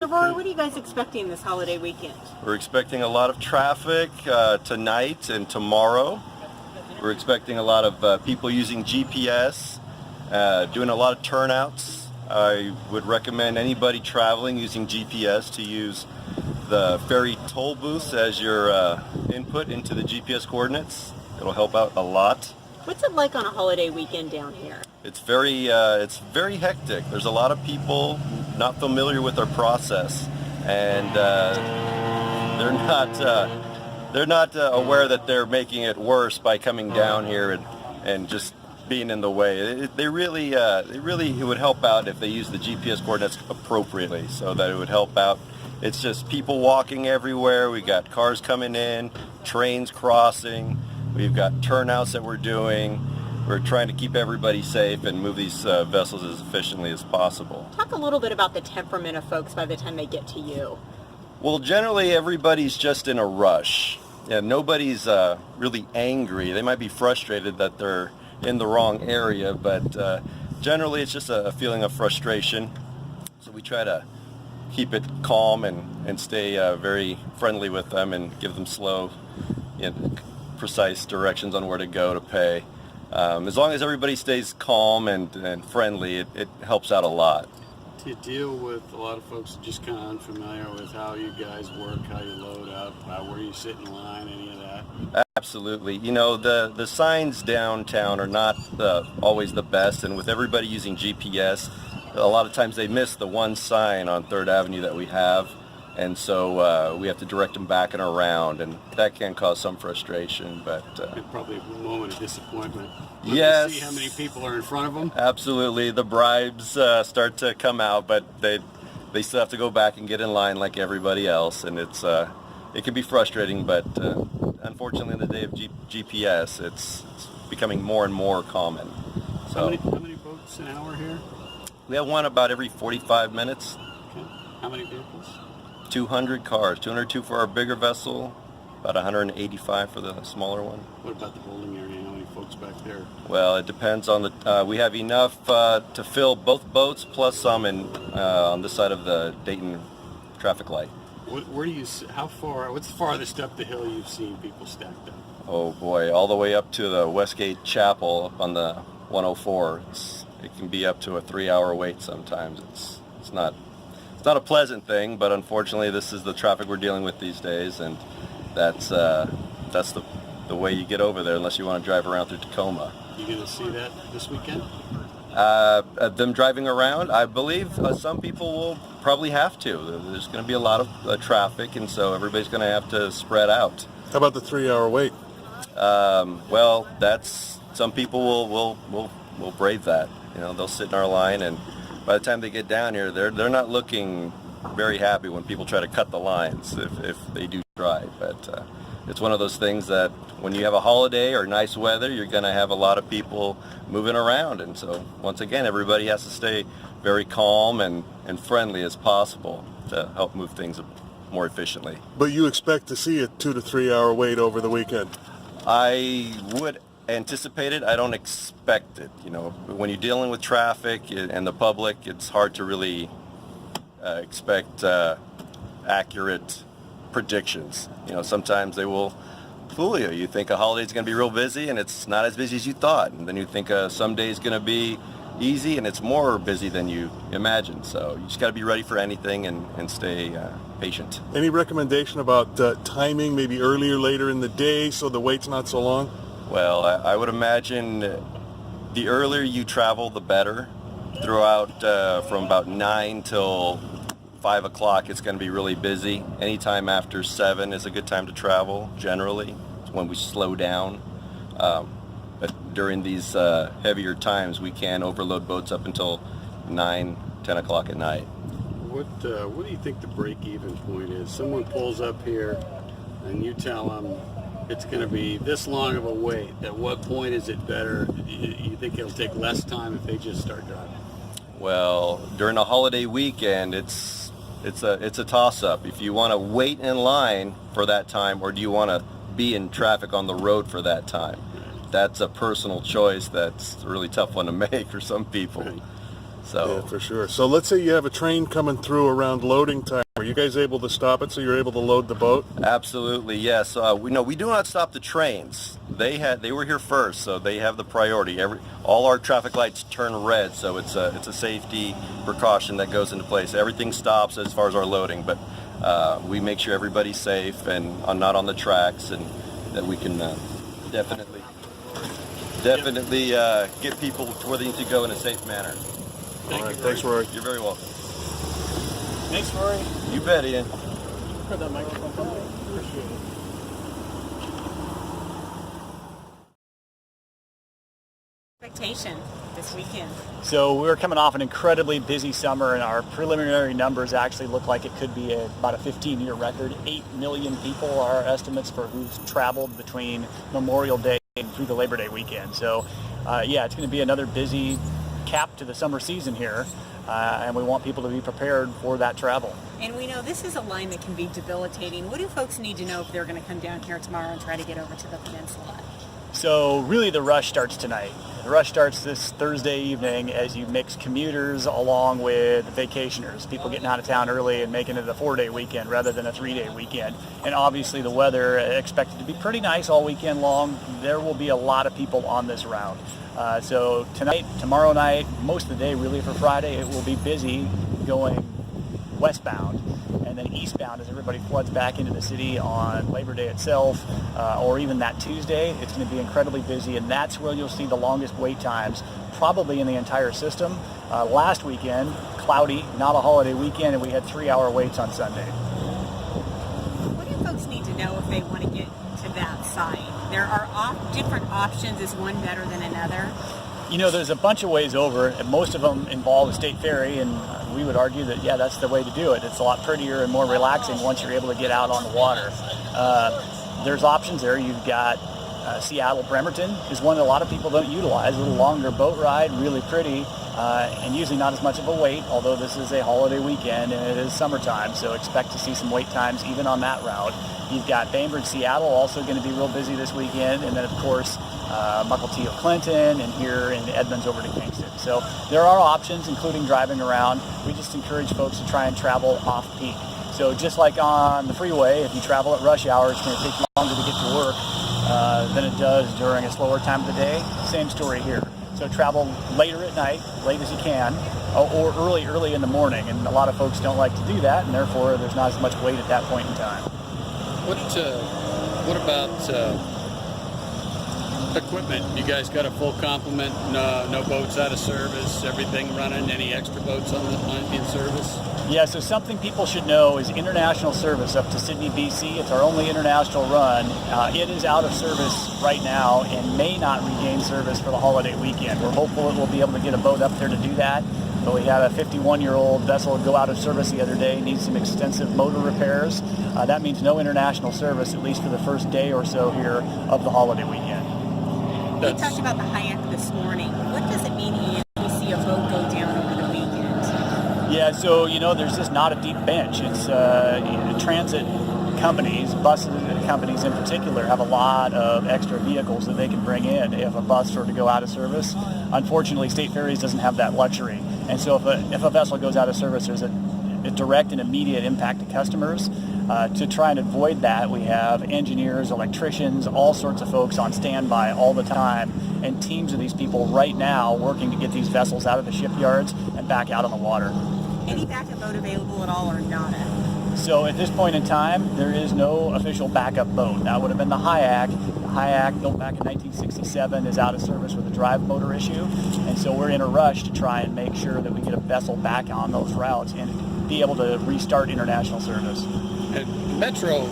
Rory, what are you guys expecting this holiday weekend? We're expecting a lot of traffic tonight and tomorrow. We're expecting a lot of people using GPS, doing a lot of turnouts. I would recommend anybody traveling using GPS to use the ferry toll booths as your input into the GPS coordinates. It'll help out a lot. What's it like on a holiday weekend down here? It's very hectic. There's a lot of people not familiar with our process, and they're not aware that they're making it worse by coming down here and just being in the way. It would help out if they use the GPS coordinates appropriately, so that it would help out. It's just people walking everywhere. We got cars coming in, trains crossing. We've got turnouts that we're doing. We're trying to keep everybody safe and move these vessels as efficiently as possible. Talk a little bit about the temperament of folks by the time they get to you. Well, generally everybody's just in a rush. And nobody's really angry. They might be frustrated that they're in the wrong area, but generally it's just a feeling of frustration. So we try to keep it calm and stay very friendly with them and give them slow, precise directions on where to go to pay. As long as everybody stays calm and friendly, it helps out a lot. Do you deal with a lot of folks just kind of unfamiliar with how you guys work, how you load up, where you sit in line, any of that? Absolutely. The signs downtown are not always the best, and with everybody using GPS, a lot of times they miss the one sign on 3rd Avenue that we have, and so we have to direct them back and around, and that can cause some frustration, but probably a moment of disappointment. Yes. See how many people are in front of them? Absolutely. The bribes start to come out, but they still have to go back and get in line like everybody else, and it can be frustrating, but unfortunately in the day of GPS, it's becoming more and more common. So How many boats an hour here? we have one about every 45 minutes. Okay. How many vehicles? 200 cars, 202 for our bigger vessel, about 185 for the smaller one. What about the holding area? How many folks back there? Well, it depends on we have enough to fill both boats plus some on this side of the Dayton traffic light. Where do you? How far? What's the farthest up the hill you've seen people stacked up? Oh boy, all the way up to the Westgate Chapel up on the 104. It can be up to a 3-hour wait sometimes. It's not a pleasant thing, but unfortunately this is the traffic we're dealing with these days, and that's the way you get over there unless you want to drive around through Tacoma. You going to see that this weekend? Them driving around, I believe some people will probably have to. There's going to be a lot of traffic, and so everybody's going to have to spread out. How about the 3-hour wait? Well, that's some people will brave that. They'll sit in our line, and by the time they get down here, they're not looking very happy when people try to cut the lines if they do try. But it's one of those things that when you have a holiday or nice weather, you're going to have a lot of people moving around, and so once again, everybody has to stay very calm and friendly as possible to help move things more efficiently. But you expect to see a 2 to 3 hour wait over the weekend? I would anticipate it. I don't expect it. When you're dealing with traffic and the public, it's hard to really expect accurate predictions. Sometimes they will fool you. You think a holiday's going to be real busy, and it's not as busy as you thought. And then you think some day's going to be easy, and it's more busy than you imagined. So you just got to be ready for anything and stay patient. Any recommendation about timing, maybe earlier, later in the day, so the wait's not so long? Well, I would imagine the earlier you travel, the better. Throughout from about 9 till 5 o'clock, it's going to be really busy. Anytime after 7 is a good time to travel, generally. It's when we slow down. But during these heavier times, we can overload boats up until 9, 10 o'clock at night. What do you think the break-even point is? Someone pulls up here, and you tell them it's going to be this long of a wait. At what point is it better? You think it'll take less time if they just start driving? Well, during a holiday weekend, it's a toss-up. If you want to wait in line for that time, or do you want to be in traffic on the road for that time? That's a personal choice. That's a really tough one to make for some people. Right. So Yeah, for sure. So let's say you have a train coming through around loading time. Are you guys able to stop it so you're able to load the boat? absolutely, yes. We do not stop the trains. They were here first, so they have the priority. All our traffic lights turn red, so it's a safety precaution that goes into place. Everything stops as far as our loading, but we make sure everybody's safe and not on the tracks, and that we can definitely get people to where they need to go in a safe manner. All right, thanks, Rory. You're very welcome. Thanks, Rory. You bet, Ian. For the microphone company. Appreciate it. Expectation this weekend. So we're coming off an incredibly busy summer, and our preliminary numbers actually look like it could be about a 15-year record. 8 million people are our estimates for who's traveled between Memorial Day and through the Labor Day weekend. So, yeah, it's going to be another busy cap to the summer season here, and we want people to be prepared for that travel. And we know this is a line that can be debilitating. What do folks need to know if they're going to come down here tomorrow and try to get over to the peninsula? So really the rush starts tonight. The rush starts this Thursday evening as you mix commuters along with vacationers, people getting out of town early and making it a 4-day weekend rather than a 3-day weekend. And obviously the weather expected to be pretty nice all weekend long. There will be a lot of people on this route. So tonight, tomorrow night, most of the day really for Friday, it will be busy going westbound, and then eastbound as everybody floods back into the city on Labor Day itself, or even that Tuesday. It's going to be incredibly busy, and that's where you'll see the longest wait times probably in the entire system. Last weekend, cloudy, not a holiday weekend, and we had 3-hour waits on Sunday. What do folks need to know if they want to get to that site? There are different options. Is one better than another? You know, there's a bunch of ways over, and most of them involve a state ferry, and we would argue that, yeah, that's the way to do it. It's a lot prettier and more relaxing once you're able to get out on the water. There's options there. You've got Seattle Bremerton is one that a lot of people don't utilize. A little longer boat ride, really pretty, and usually not as much of a wait, although this is a holiday weekend and it is summertime, so expect to see some wait times even on that route. You've got Bainbridge, Seattle, also going to be real busy this weekend, and then of course Mukilteo, Clinton, and here in Edmonds over to Kingston. So there are options, including driving around. We just encourage folks to try and travel off-peak. So just like on the freeway, if you travel at rush hour, it's going to take you longer to get to work than it does during a slower time of the day. Same story here. So travel later at night, late as you can, or early in the morning. And a lot of folks don't like to do that, and therefore there's not as much wait at that point in time. What about equipment? You guys got a full complement, no boats out of service, everything running, any extra boats in service? Yeah, so something people should know is international service up to Sydney, BC. It's our only international run. It is out of service right now and may not regain service for the holiday weekend. We're hopeful it will be able to get a boat up there to do that. But we had a 51-year-old vessel go out of service the other day, needs some extensive motor repairs. That means no international service, at least for the first day or so here of the holiday weekend. We talked about the Hayek this morning. What does it mean if we see a boat go down over the weekend? Yeah, so, you know, there's just not a deep bench. It's transit companies, bus companies in particular, have a lot of extra vehicles that they can bring in if a bus were to go out of service. Unfortunately, State Ferries doesn't have that luxury. And so if a vessel goes out of service, there's a direct and immediate impact to customers. To try and avoid that, we have engineers, electricians, all sorts of folks on standby all the time, and teams of these people right now working to get these vessels out of the shipyards and back out on the water. Any backup boat available at all or not? So at this point in time, there is no official backup boat. That would have been the Hayek. The Hayek, built back in 1967, is out of service with a drive motor issue, and so we're in a rush to try and make sure that we get a vessel back on those routes and be able to restart international service. And Metro,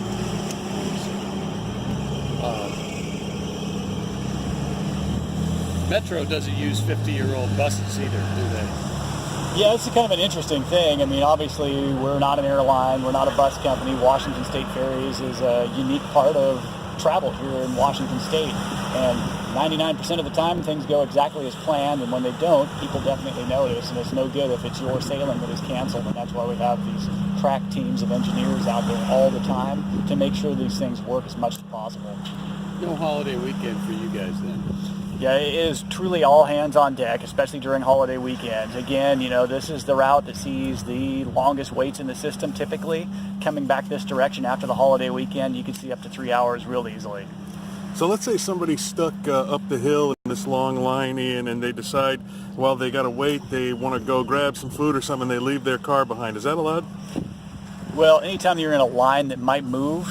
Metro doesn't use 50-year-old buses either, do they? Yeah, it's kind of an interesting thing. I mean, obviously, we're not an airline, we're not a bus company. Washington State Ferries is a unique part of travel here in Washington State. And 99% of the time, things go exactly as planned, and when they don't, people definitely notice, and it's no good if it's your sailing that is canceled, and that's why we have these crack teams of engineers out there all the time to make sure these things work as much as possible. No holiday weekend for you guys then? Yeah, it is truly all hands on deck, especially during holiday weekends. Again, this is the route that sees the longest waits in the system typically. Coming back this direction after the holiday weekend, you can see up to 3 hours real easily. So let's say somebody's stuck up the hill in this long line, Ian, and they decide, well, they got to wait, they want to go grab some food or something, they leave their car behind. Is that allowed? Well, anytime you're in a line that might move,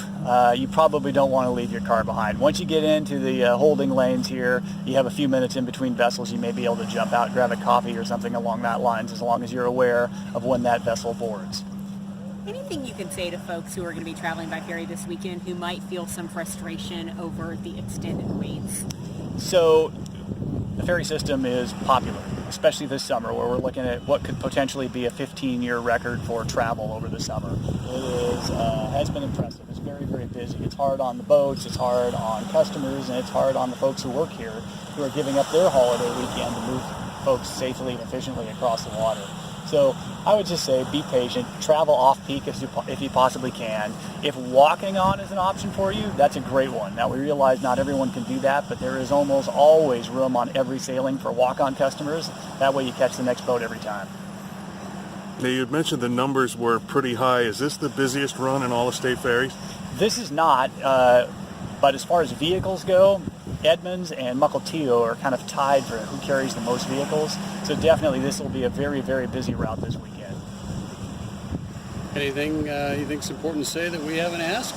you probably don't want to leave your car behind. Once you get into the holding lanes here, you have a few minutes in between vessels. You may be able to jump out, grab a coffee or something along that lines, as long as you're aware of when that vessel boards. Anything you can say to folks who are going to be traveling by ferry this weekend who might feel some frustration over the extended waits? So the ferry system is popular, especially this summer, where we're looking at what could potentially be a 15-year record for travel over the summer. It has been impressive. It's very, very busy. It's hard on the boats, it's hard on customers, and it's hard on the folks who work here who are giving up their holiday weekend to move folks safely and efficiently across the water. So I would just say be patient, travel off-peak if you possibly can. If walking on is an option for you, that's a great one. Now we realize not everyone can do that, but there is almost always room on every sailing for walk-on customers. That way you catch the next boat every time. Now, you mentioned the numbers were pretty high. Is this the busiest run in all of State Ferries? This is not, but as far as vehicles go, Edmonds and Mukilteo are kind of tied for who carries the most vehicles. So definitely this will be a very, very busy route this weekend. Anything you think's important to say that we haven't asked?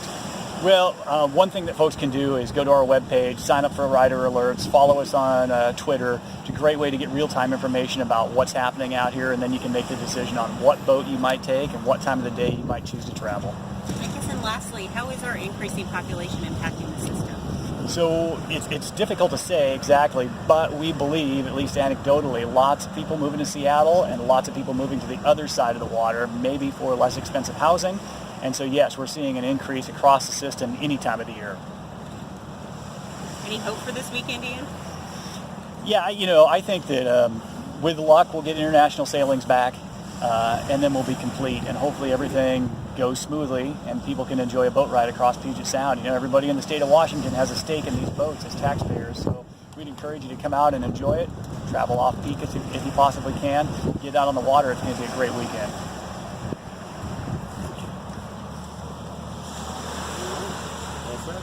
Well, one thing that folks can do is go to our webpage, sign up for rider alerts, follow us on Twitter. It's a great way to get real-time information about what's happening out here, and then you can make the decision on what boat you might take and what time of the day you might choose to travel. I guess, and lastly, how is our increasing population impacting the system? So it's difficult to say exactly, but we believe, at least anecdotally, lots of people moving to Seattle and lots of people moving to the other side of the water, maybe for less expensive housing. And so, yes, we're seeing an increase across the system any time of the year. Any hope for this weekend, Ian? Yeah, I think that with luck, we'll get international sailings back, and then we'll be complete, and hopefully everything goes smoothly and people can enjoy a boat ride across Puget Sound. Everybody in the state of Washington has a stake in these boats as taxpayers, so we'd encourage you to come out and enjoy it. Travel off-peak if you possibly can. Get out on the water. It's going to be a great weekend. All set?